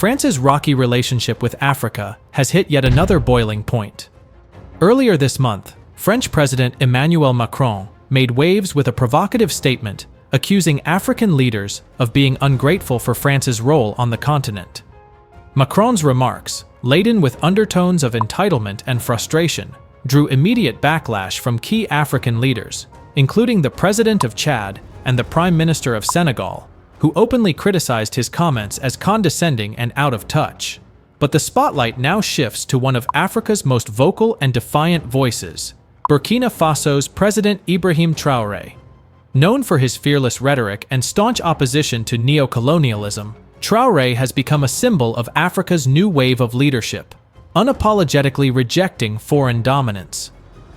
France's rocky relationship with Africa has hit yet another boiling point. Earlier this month, French President Emmanuel Macron made waves with a provocative statement accusing African leaders of being ungrateful for France's role on the continent. Macron's remarks, laden with undertones of entitlement and frustration, drew immediate backlash from key African leaders, including the President of Chad and the Prime Minister of Senegal, who openly criticized his comments as condescending and out of touch. But the spotlight now shifts to one of Africa's most vocal and defiant voices, Burkina Faso's President Ibrahim Traoré. Known for his fearless rhetoric and staunch opposition to neocolonialism, Traoré has become a symbol of Africa's new wave of leadership, unapologetically rejecting foreign dominance.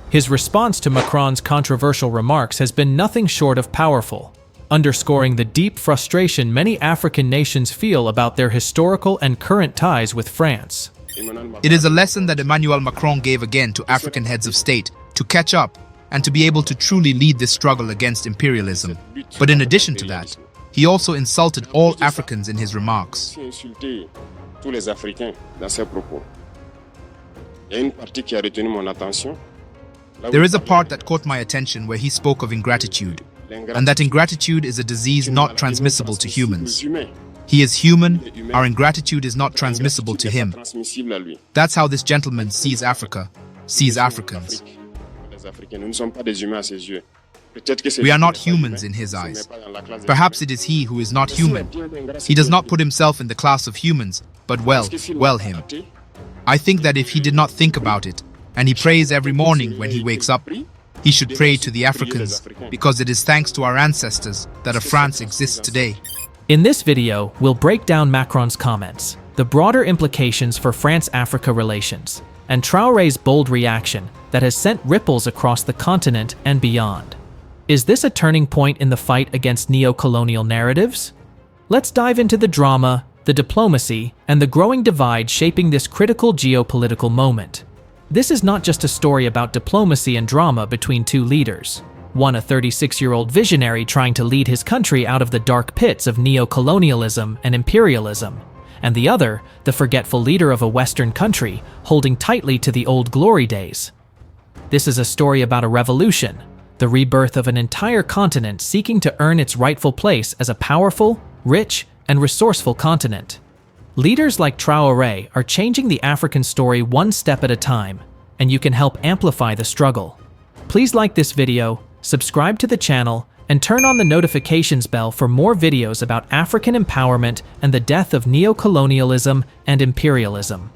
His response to Macron's controversial remarks has been nothing short of powerful, underscoring the deep frustration many African nations feel about their historical and current ties with France. It is a lesson that Emmanuel Macron gave again to African heads of state to catch up and to be able to truly lead this struggle against imperialism. But in addition to that, he also insulted all Africans in his remarks. There is a part that caught my attention where he spoke of ingratitude, and that ingratitude is a disease not transmissible to humans. He is human, our ingratitude is not transmissible to him. That's how this gentleman sees Africa, sees Africans. We are not humans in his eyes. Perhaps it is he who is not human. He does not put himself in the class of humans, but well him. I think that if he did not think about it, and he prays every morning when he wakes up, he should pray to the Africans, because it is thanks to our ancestors that a France exists today. In this video, we'll break down Macron's comments, the broader implications for France-Africa relations, and Traoré's bold reaction that has sent ripples across the continent and beyond. Is this a turning point in the fight against neo-colonial narratives? Let's dive into the drama, the diplomacy, and the growing divide shaping this critical geopolitical moment. This is not just a story about diplomacy and drama between two leaders. One, a 36-year-old visionary trying to lead his country out of the dark pits of neo-colonialism and imperialism, and the other, the forgetful leader of a Western country holding tightly to the old glory days. This is a story about a revolution, the rebirth of an entire continent seeking to earn its rightful place as a powerful, rich, and resourceful continent. Leaders like Traoré are changing the African story one step at a time, and you can help amplify the struggle. Please like this video, subscribe to the channel, and turn on the notifications bell for more videos about African empowerment and the death of neo-colonialism and imperialism.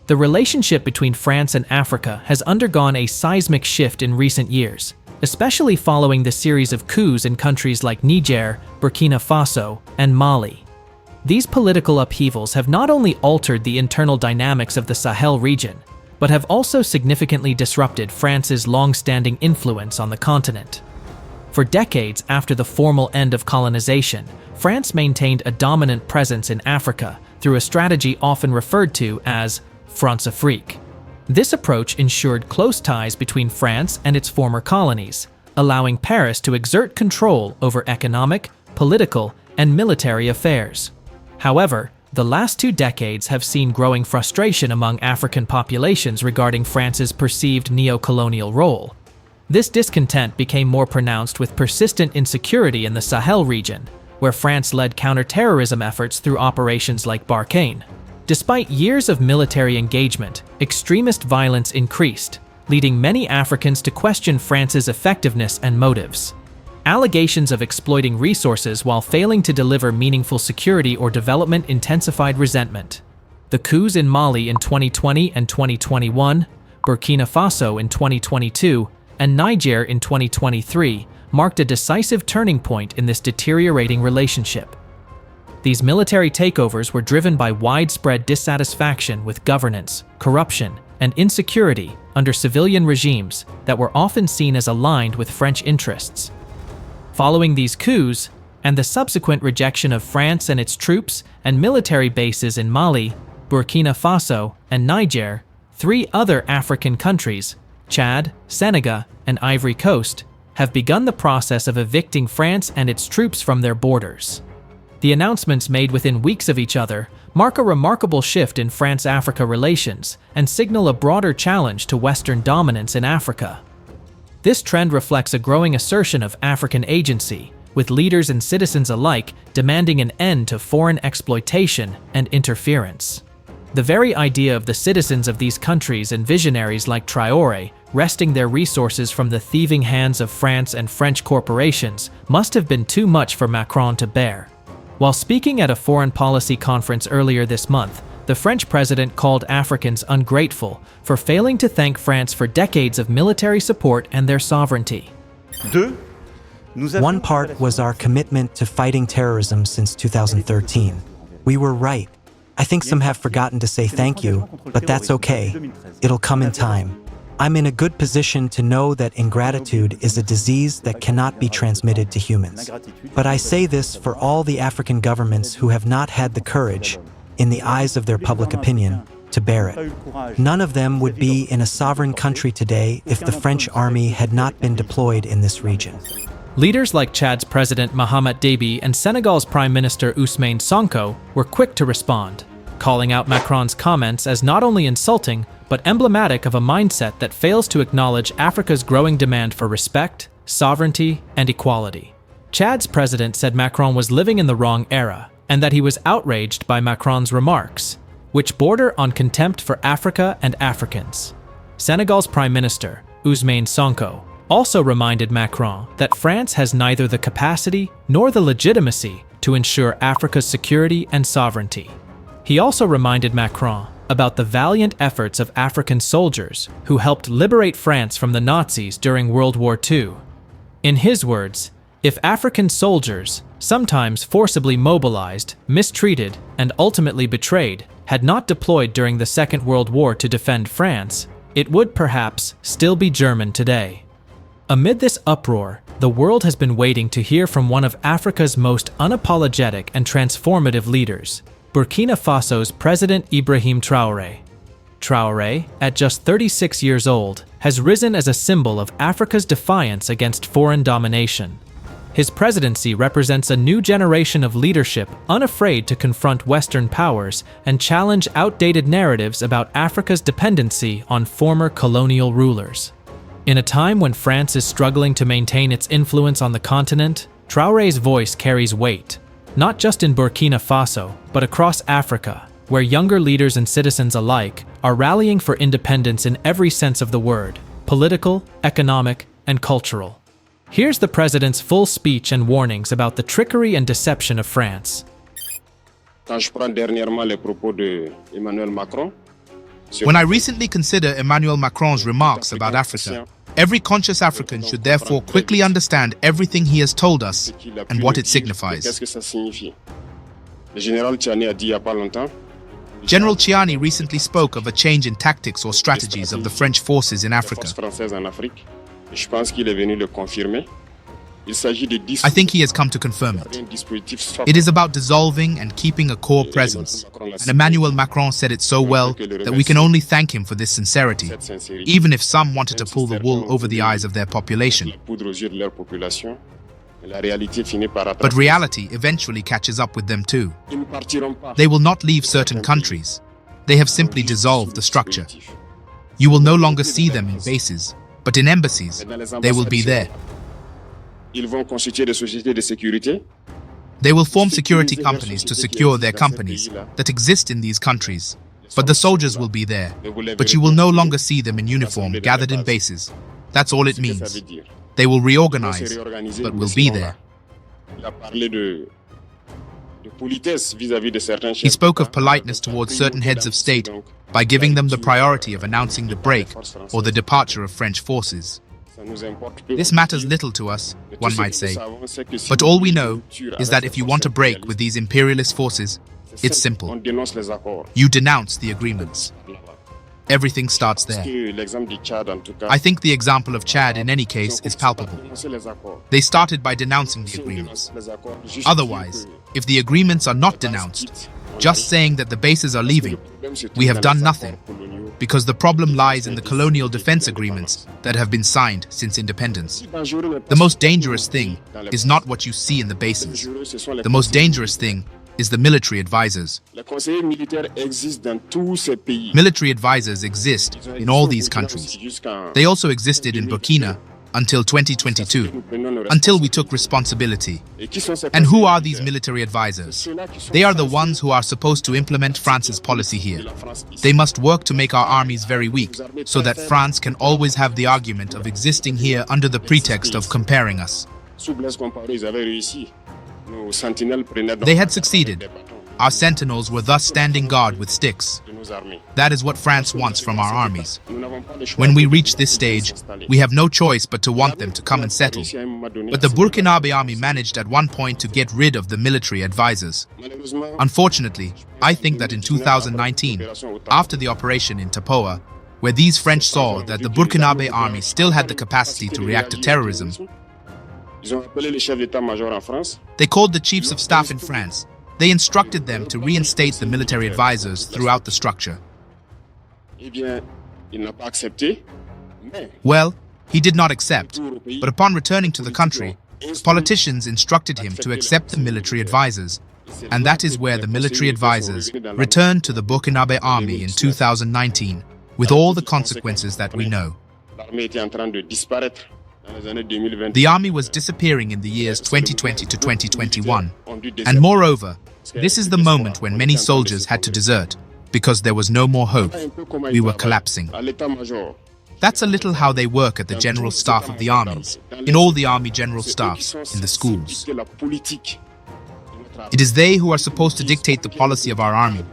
The relationship between France and Africa has undergone a seismic shift in recent years, especially following the series of coups in countries like Niger, Burkina Faso, and Mali. These political upheavals have not only altered the internal dynamics of the Sahel region, but have also significantly disrupted France's long-standing influence on the continent. For decades after the formal end of colonization, France maintained a dominant presence in Africa through a strategy often referred to as France-Afrique. This approach ensured close ties between France and its former colonies, allowing Paris to exert control over economic, political, and military affairs. However, the last 2 decades have seen growing frustration among African populations regarding France's perceived neo-colonial role. This discontent became more pronounced with persistent insecurity in the Sahel region, where France led counter-terrorism efforts through operations like Barkhane. Despite years of military engagement, extremist violence increased, leading many Africans to question France's effectiveness and motives. Allegations of exploiting resources while failing to deliver meaningful security or development intensified resentment. The coups in Mali in 2020 and 2021, Burkina Faso in 2022, and Niger in 2023 marked a decisive turning point in this deteriorating relationship. These military takeovers were driven by widespread dissatisfaction with governance, corruption, and insecurity under civilian regimes that were often seen as aligned with French interests. Following these coups, and the subsequent rejection of France and its troops and military bases in Mali, Burkina Faso, and Niger, 3 other African countries, Chad, Senegal, and Ivory Coast, have begun the process of evicting France and its troops from their borders. The announcements made within weeks of each other mark a remarkable shift in France-Africa relations and signal a broader challenge to Western dominance in Africa. This trend reflects a growing assertion of African agency, with leaders and citizens alike demanding an end to foreign exploitation and interference. The very idea of the citizens of these countries and visionaries like Traoré wresting their resources from the thieving hands of France and French corporations must have been too much for Macron to bear. While speaking at a foreign policy conference earlier this month, the French president called Africans ungrateful for failing to thank France for decades of military support and their sovereignty. One part was our commitment to fighting terrorism since 2013. We were right. I think some have forgotten to say thank you, but that's okay. It'll come in time. I'm in a good position to know that ingratitude is a disease that cannot be transmitted to humans. But I say this for all the African governments who have not had the courage, in the eyes of their public opinion, to bear it. None of them would be in a sovereign country today if the French army had not been deployed in this region. Leaders like Chad's President Mahamat Déby and Senegal's Prime Minister Ousmane Sonko were quick to respond, calling out Macron's comments as not only insulting, but emblematic of a mindset that fails to acknowledge Africa's growing demand for respect, sovereignty, and equality. Chad's president said Macron was living in the wrong era, and that he was outraged by Macron's remarks, which border on contempt for Africa and Africans. Senegal's Prime Minister, Ousmane Sonko, also reminded Macron that France has neither the capacity nor the legitimacy to ensure Africa's security and sovereignty. He also reminded Macron about the valiant efforts of African soldiers who helped liberate France from the Nazis during World War II. In his words, if African soldiers, sometimes forcibly mobilized, mistreated, and ultimately betrayed, had not deployed during the Second World War to defend France, it would perhaps still be German today. Amid this uproar, the world has been waiting to hear from one of Africa's most unapologetic and transformative leaders, Burkina Faso's President Ibrahim Traoré. Traoré, at just 36 years old, has risen as a symbol of Africa's defiance against foreign domination. His presidency represents a new generation of leadership unafraid to confront Western powers and challenge outdated narratives about Africa's dependency on former colonial rulers. In a time when France is struggling to maintain its influence on the continent, Traoré's voice carries weight, not just in Burkina Faso, but across Africa, where younger leaders and citizens alike are rallying for independence in every sense of the word: political, economic, and cultural. Here's the president's full speech and warnings about the trickery and deception of France. When I recently consider Emmanuel Macron's remarks about Africa, every conscious African should therefore quickly understand everything he has told us and what it signifies. General Chiani recently spoke of a change in tactics or strategies of the French forces in Africa. I think he has come to confirm it. It is about dissolving and keeping a core presence. And Emmanuel Macron said it so well that we can only thank him for this sincerity, even if some wanted to pull the wool over the eyes of their population. But reality eventually catches up with them too. They will not leave certain countries. They have simply dissolved the structure. You will no longer see them in bases, but in embassies, they will be there. They will form security companies to secure their companies that exist in these countries, but the soldiers will be there. But you will no longer see them in uniform gathered in bases. That's all it means. They will reorganize, but will be there. He spoke of politeness towards certain heads of state by giving them the priority of announcing the break or the departure of French forces. This matters little to us, one might say, but all we know is that if you want a break with these imperialist forces, it's simple. You denounce the agreements. Everything starts there. I think the example of Chad in any case is palpable. They started by denouncing the agreements. Otherwise, if the agreements are not denounced, just saying that the bases are leaving, we have done nothing. because the problem lies in the colonial defense agreements that have been signed since independence. The most dangerous thing is not what you see in the bases. The most dangerous thing is the military advisors. Military advisors exist in all these countries. They also existed in Burkina until 2022, until we took responsibility. And who are these military advisors? They are the ones who are supposed to implement France's policy here. They must work to make our armies very weak, so that France can always have the argument of existing here under the pretext of comparing us. They had succeeded. Our sentinels were thus standing guard with sticks. That is what France wants from our armies. When we reach this stage, we have no choice but to want them to come and settle. But the Burkinabe army managed at one point to get rid of the military advisors. Unfortunately, I think that in 2019, after the operation in Tapoa, where these French saw that the Burkinabe army still had the capacity to react to terrorism, they called the chiefs of staff in France. They instructed them to reinstate the military advisors throughout the structure. Well, he did not accept, but upon returning to the country, politicians instructed him to accept the military advisors, and that is where the military advisors returned to the Burkinabe army in 2019, with all the consequences that we know. The army was disappearing in the years 2020 to 2021, and moreover, this is the moment when many soldiers had to desert, because there was no more hope. We were collapsing. That's a little how they work at the general staff of the armies, in all the army general staffs, in the schools. It is they who are supposed to dictate the policy of our army.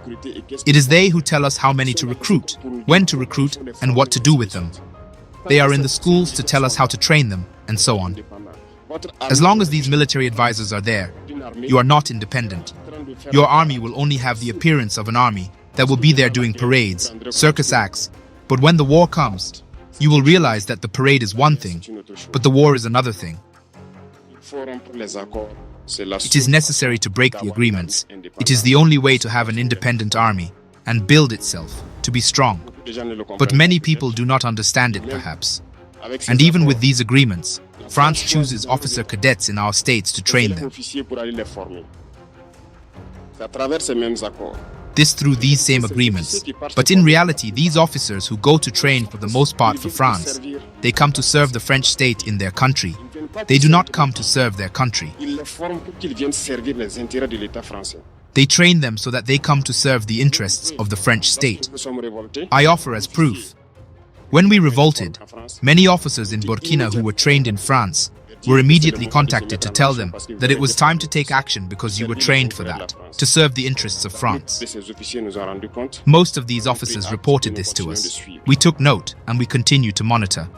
It is they who tell us how many to recruit, when to recruit, and what to do with them. They are in the schools to tell us how to train them, and so on. As long as these military advisors are there, you are not independent. Your army will only have the appearance of an army that will be there doing parades, circus acts. But when the war comes, you will realize that the parade is one thing, but the war is another thing. It is necessary to break the agreements. It is the only way to have an independent army and build itself to be strong. But many people do not understand it, perhaps. And even with these agreements, France chooses officer cadets in our states to train them. This through these same agreements. But in reality, these officers who go to train for the most part for France, they come to serve the French state in their country. They do not come to serve their country. They train them so that they come to serve the interests of the French state. I offer as proof. When we revolted, many officers in Burkina who were trained in France were immediately contacted to tell them that it was time to take action because you were trained for that, to serve the interests of France. Most of these officers reported this to us. We took note and we continue to monitor.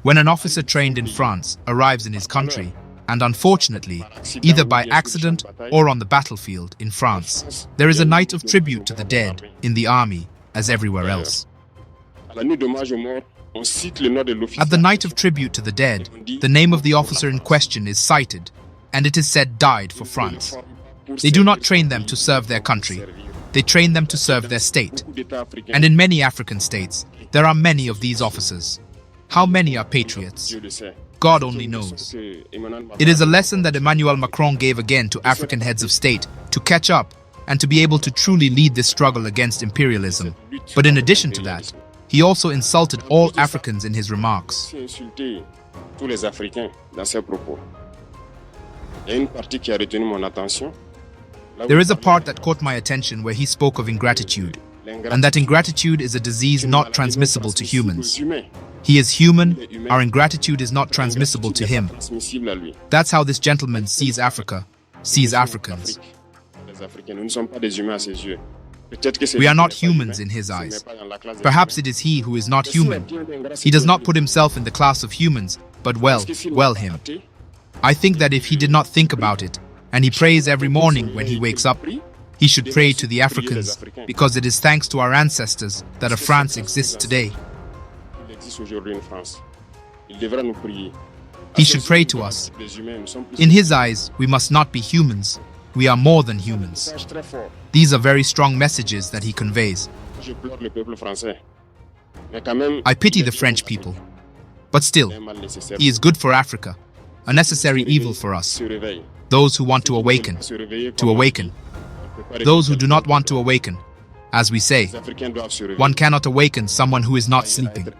When an officer trained in France arrives in his country, and unfortunately, either by accident or on the battlefield in France, there is a night of tribute to the dead in the army as everywhere else. At the night of tribute to the dead, the name of the officer in question is cited, and it is said died for France. They do not train them to serve their country. They train them to serve their state. And in many African states, there are many of these officers. How many are patriots? God only knows. It is a lesson that Emmanuel Macron gave again to African heads of state to catch up and to be able to truly lead this struggle against imperialism. But in addition to that, he also insulted all Africans in his remarks. There is a part that caught my attention where he spoke of ingratitude, and that ingratitude is a disease not transmissible to humans. He is human, our ingratitude is not transmissible to him. That's how this gentleman sees Africa, sees Africans. We are not humans in his eyes. Perhaps it is he who is not human. He does not put himself in the class of humans, but well him. I think that if he did not think about it, and he prays every morning when he wakes up, he should pray to the Africans, because it is thanks to our ancestors that a France exists today. He should pray to us. In his eyes, we must not be humans. We are more than humans. These are very strong messages that he conveys. I pity the French people. But still, he is good for Africa, a necessary evil for us. Those who want to awaken. Those who do not want to awaken. As we say, one cannot awaken someone who is not sleeping.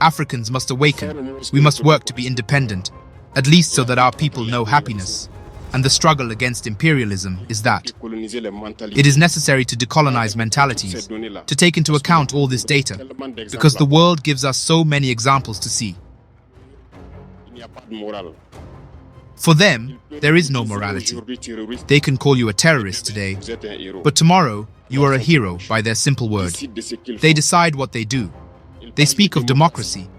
Africans must awaken. We must work to be independent, at least so that our people know happiness. And the struggle against imperialism is that. It is necessary to decolonize mentalities, to take into account all this data, because the world gives us so many examples to see. For them, there is no morality. They can call you a terrorist today, but tomorrow you are a hero by their simple word. They decide what they do. They speak of democracy,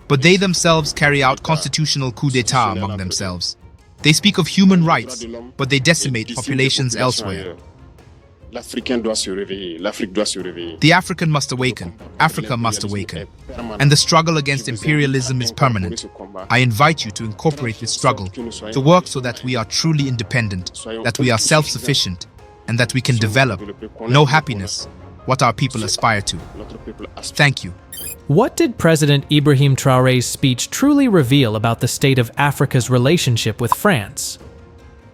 but they themselves carry out constitutional coup d'etat among themselves. They speak of human rights, but they decimate populations elsewhere. The African must awaken. Africa must awaken. And the struggle against imperialism is permanent. I invite you to incorporate this struggle, to work so that we are truly independent, that we are self-sufficient, and that we can develop, know happiness, what our people aspire to. Thank you. What did President Ibrahim Traoré's speech truly reveal about the state of Africa's relationship with France?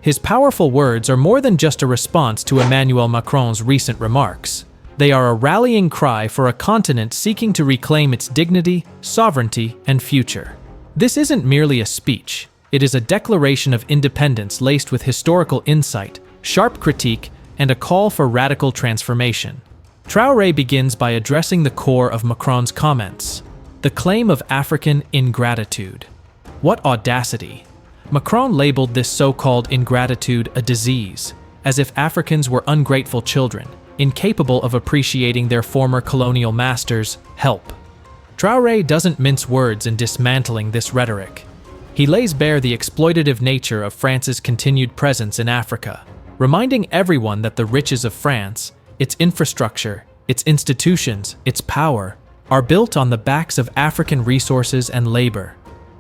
His powerful words are more than just a response to Emmanuel Macron's recent remarks. They are a rallying cry for a continent seeking to reclaim its dignity, sovereignty, and future. This isn't merely a speech. It is a declaration of independence laced with historical insight, sharp critique, and a call for radical transformation. Traoré begins by addressing the core of Macron's comments, the claim of African ingratitude. What audacity! Macron labeled this so-called ingratitude a disease, as if Africans were ungrateful children, incapable of appreciating their former colonial masters' help. Traoré doesn't mince words in dismantling this rhetoric. He lays bare the exploitative nature of France's continued presence in Africa, reminding everyone that the riches of France, its infrastructure, its institutions, its power, are built on the backs of African resources and labor.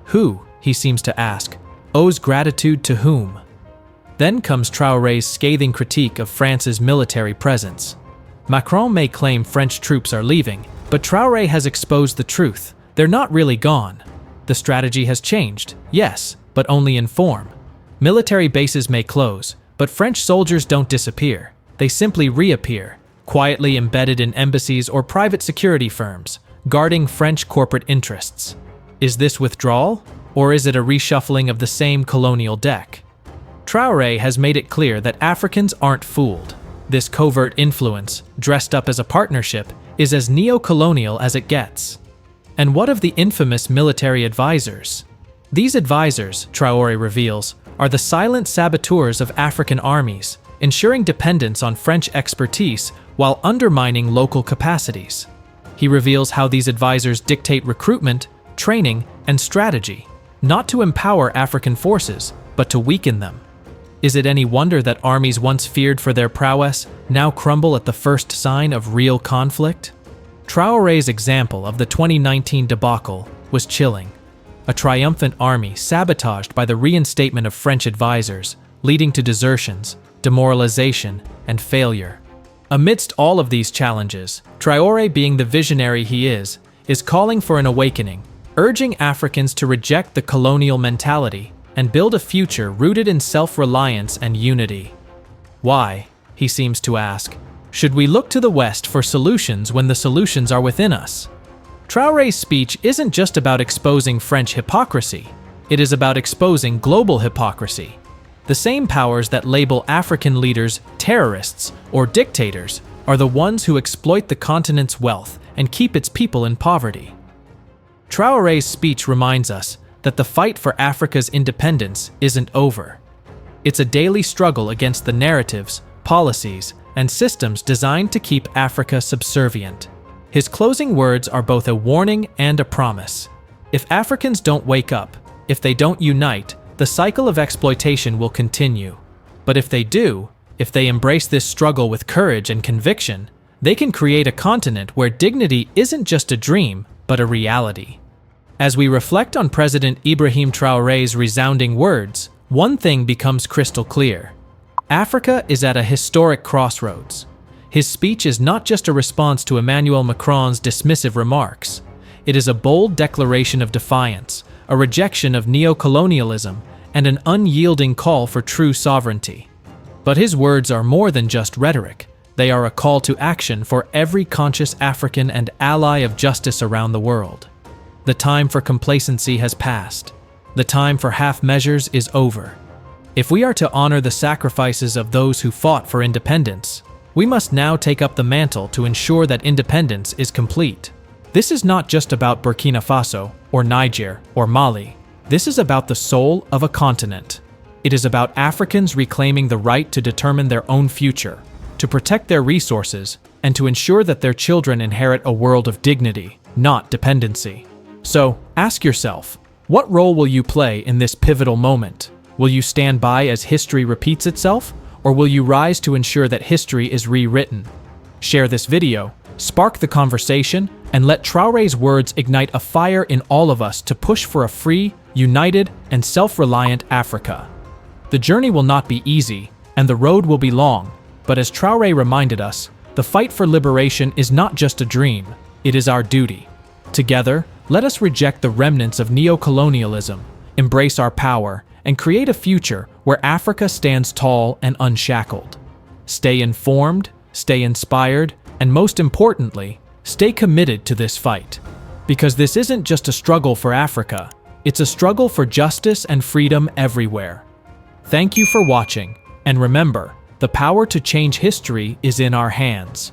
Who, he seems to ask, owes gratitude to whom? Then comes Traoré's scathing critique of France's military presence. Macron may claim French troops are leaving, but Traoré has exposed the truth. They're not really gone. The strategy has changed, yes, but only in form. Military bases may close, but French soldiers don't disappear. They simply reappear, quietly embedded in embassies or private security firms, guarding French corporate interests. Is this withdrawal, or is it a reshuffling of the same colonial deck? Traoré has made it clear that Africans aren't fooled. This covert influence, dressed up as a partnership, is as neo-colonial as it gets. And what of the infamous military advisors? These advisors, Traoré reveals, are the silent saboteurs of African armies, ensuring dependence on French expertise while undermining local capacities. He reveals how these advisors dictate recruitment, training, and strategy, not to empower African forces, but to weaken them. Is it any wonder that armies once feared for their prowess now crumble at the first sign of real conflict? Traoré's example of the 2019 debacle was chilling. A triumphant army sabotaged by the reinstatement of French advisors, leading to desertions, demoralization, and failure. Amidst all of these challenges, Traoré, being the visionary he is calling for an awakening, urging Africans to reject the colonial mentality and build a future rooted in self-reliance and unity. Why, he seems to ask, should we look to the West for solutions when the solutions are within us? Traoré's speech isn't just about exposing French hypocrisy, it is about exposing global hypocrisy. The same powers that label African leaders terrorists or dictators are the ones who exploit the continent's wealth and keep its people in poverty. Traoré's speech reminds us that the fight for Africa's independence isn't over. It's a daily struggle against the narratives, policies, and systems designed to keep Africa subservient. His closing words are both a warning and a promise. If Africans don't wake up, if they don't unite, the cycle of exploitation will continue. But if they do, if they embrace this struggle with courage and conviction, they can create a continent where dignity isn't just a dream, but a reality. As we reflect on President Ibrahim Traoré's resounding words, one thing becomes crystal clear. Africa is at a historic crossroads. His speech is not just a response to Emmanuel Macron's dismissive remarks. It is a bold declaration of defiance, a rejection of neo-colonialism, and an unyielding call for true sovereignty. But his words are more than just rhetoric. They are a call to action for every conscious African and ally of justice around the world. The time for complacency has passed. The time for half measures is over. If we are to honor the sacrifices of those who fought for independence, we must now take up the mantle to ensure that independence is complete. This is not just about Burkina Faso, or Niger, or Mali. This is about the soul of a continent. It is about Africans reclaiming the right to determine their own future, to protect their resources, and to ensure that their children inherit a world of dignity, not dependency. So, ask yourself, what role will you play in this pivotal moment? Will you stand by as history repeats itself, or will you rise to ensure that history is rewritten? Share this video, spark the conversation, and let Traoré's words ignite a fire in all of us to push for a free, united, and self-reliant Africa. The journey will not be easy, and the road will be long, but as Traoré reminded us, the fight for liberation is not just a dream, it is our duty. Together, let us reject the remnants of neo-colonialism, embrace our power, and create a future where Africa stands tall and unshackled. Stay informed, stay inspired, and most importantly, stay committed to this fight. Because this isn't just a struggle for Africa, it's a struggle for justice and freedom everywhere. Thank you for watching, and remember, the power to change history is in our hands.